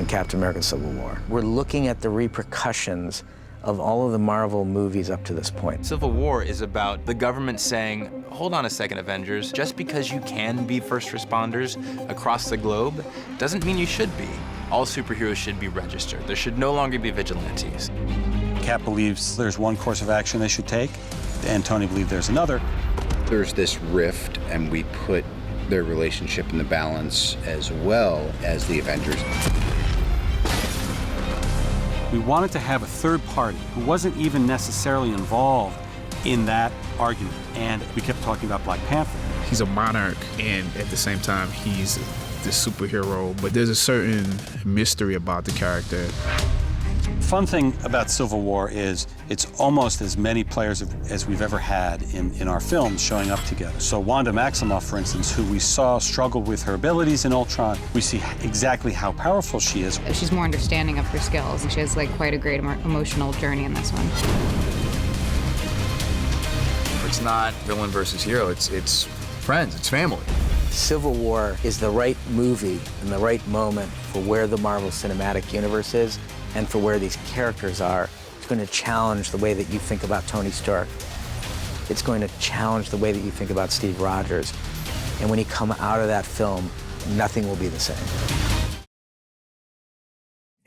in Captain America Civil War. We're looking at the repercussions of all of the Marvel movies up to this point. Civil War is about the government saying, hold on a second, Avengers, just because you can be first responders across the globe doesn't mean you should be. All superheroes should be registered. There should no longer be vigilantes. Cap believes there's one course of action they should take, and Tony believes there's another. There's this rift, and we put their relationship in the balance as well as the Avengers. We wanted to have a third party who wasn't even necessarily involved in that argument, and we kept talking about Black Panther. He's a monarch, and at the same time, he's the superhero, but there's a certain mystery about the character. Fun thing about Civil War is it's almost as many players as we've ever had in our films showing up together. So Wanda Maximoff, for instance, who we saw struggle with her abilities in Ultron, we see exactly how powerful she is. She's more understanding of her skills, and she has like quite a great emotional journey in this one. It's not villain versus hero, it's friends, it's family. Civil War is the right movie and the right moment for where the Marvel Cinematic Universe is and for where these characters are. It's going to challenge the way that you think about Tony Stark. It's going to challenge the way that you think about Steve Rogers. And when you come out of that film, nothing will be the same.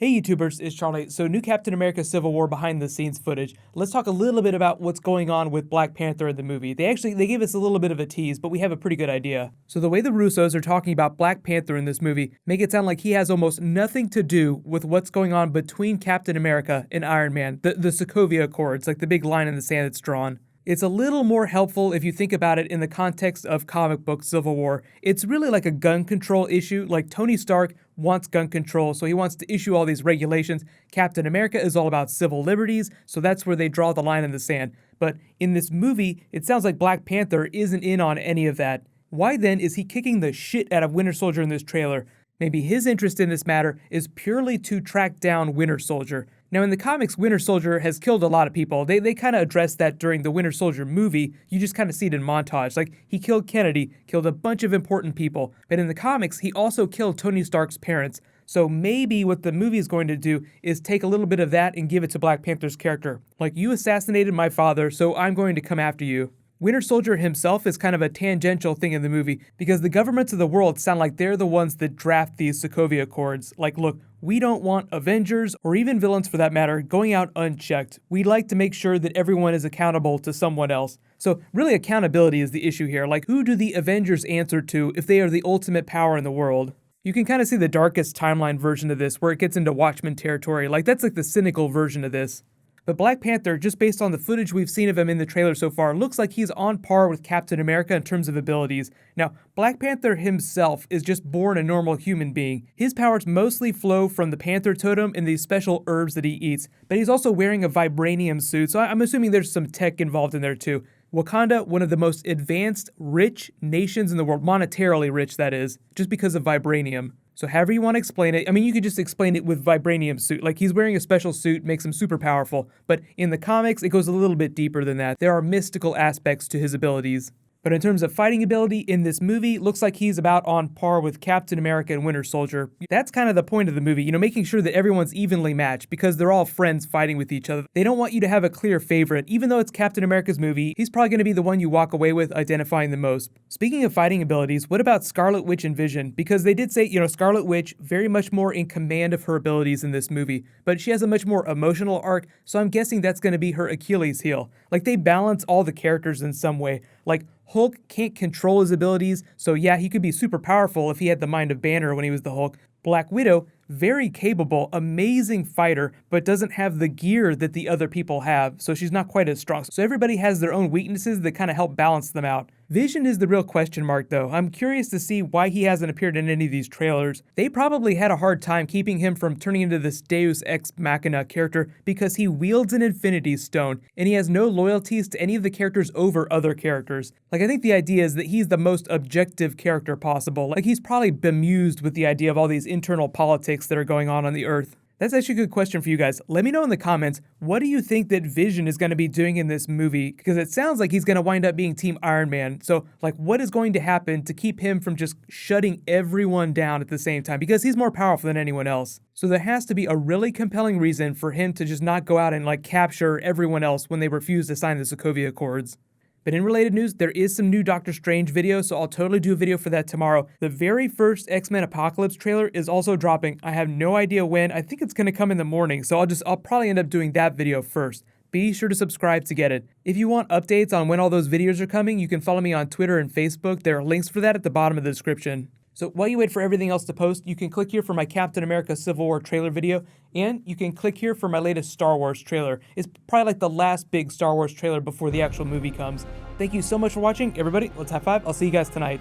Hey YouTubers, it's Charlie. So new Captain America Civil War behind the scenes footage. Let's talk a little bit about what's going on with Black Panther in the movie. They gave us a little bit of a tease, but we have a pretty good idea. So the way the Russos are talking about Black Panther in this movie make it sound like he has almost nothing to do with what's going on between Captain America and Iron Man, the Sokovia Accords, like the big line in the sand that's drawn. It's a little more helpful if you think about it in the context of comic book Civil War. It's really like a gun control issue. Like Tony Stark wants gun control, so he wants to issue all these regulations. Captain America is all about civil liberties, so that's where they draw the line in the sand. But in this movie, it sounds like Black Panther isn't in on any of that. Why then is he kicking the shit out of Winter Soldier in this trailer? Maybe his interest in this matter is purely to track down Winter Soldier. Now in the comics, Winter Soldier has killed a lot of people. They kind of addressed that during the Winter Soldier movie. You just kind of see it in montage. Like, he killed Kennedy, killed a bunch of important people. But in the comics, he also killed Tony Stark's parents. So maybe what the movie is going to do is take a little bit of that and give it to Black Panther's character. Like, you assassinated my father, so I'm going to come after you. Winter Soldier himself is kind of a tangential thing in the movie because the governments of the world sound like they're the ones that draft these Sokovia Accords. Like, look, we don't want Avengers, or even villains for that matter, going out unchecked. We'd like to make sure that everyone is accountable to someone else. So really accountability is the issue here. Like, who do the Avengers answer to if they are the ultimate power in the world? You can kind of see the darkest timeline version of this where it gets into Watchmen territory. Like, that's like the cynical version of this. But Black Panther, just based on the footage we've seen of him in the trailer so far, looks like he's on par with Captain America in terms of abilities. Now, Black Panther himself is just born a normal human being. His powers mostly flow from the Panther totem and these special herbs that he eats, but he's also wearing a vibranium suit, so I'm assuming there's some tech involved in there too. Wakanda, one of the most advanced, rich nations in the world, monetarily rich that is, just because of vibranium. So however you want to explain it, I mean, you could just explain it with vibranium suit. Like, he's wearing a special suit, makes him super powerful. But in the comics, it goes a little bit deeper than that. There are mystical aspects to his abilities. But in terms of fighting ability in this movie, looks like he's about on par with Captain America and Winter Soldier. That's kind of the point of the movie, making sure that everyone's evenly matched because they're all friends fighting with each other. They don't want you to have a clear favorite. Even though it's Captain America's movie, he's probably going to be the one you walk away with identifying the most. Speaking of fighting abilities, what about Scarlet Witch and Vision? Because they did say, Scarlet Witch very much more in command of her abilities in this movie, but she has a much more emotional arc, so I'm guessing that's going to be her Achilles heel. Like, they balance all the characters in some way. Like, Hulk can't control his abilities, so yeah, he could be super powerful if he had the mind of Banner when he was the Hulk. Black Widow, very capable, amazing fighter, but doesn't have the gear that the other people have, so she's not quite as strong. So everybody has their own weaknesses that kind of help balance them out. Vision is the real question mark though. I'm curious to see why he hasn't appeared in any of these trailers. They probably had a hard time keeping him from turning into this Deus Ex Machina character because he wields an Infinity Stone, and he has no loyalties to any of the characters over other characters. Like, I think the idea is that he's the most objective character possible. Like, he's probably bemused with the idea of all these internal politics that are going on the Earth. That's actually a good question for you guys. Let me know in the comments, what do you think that Vision is going to be doing in this movie? Because it sounds like he's going to wind up being Team Iron Man. So, like, what is going to happen to keep him from just shutting everyone down at the same time? Because he's more powerful than anyone else. So there has to be a really compelling reason for him to just not go out and, like, capture everyone else when they refuse to sign the Sokovia Accords. But in related news, there is some new Doctor Strange video, so I'll totally do a video for that tomorrow. The very first X-Men Apocalypse trailer is also dropping. I have no idea when. I think it's going to come in the morning, so I'll probably end up doing that video first. Be sure to subscribe to get it. If you want updates on when all those videos are coming, you can follow me on Twitter and Facebook. There are links for that at the bottom of the description. So while you wait for everything else to post, you can click here for my Captain America Civil War trailer video, and you can click here for my latest Star Wars trailer. It's probably like the last big Star Wars trailer before the actual movie comes. Thank you so much for watching, everybody. Let's high five. I'll see you guys tonight.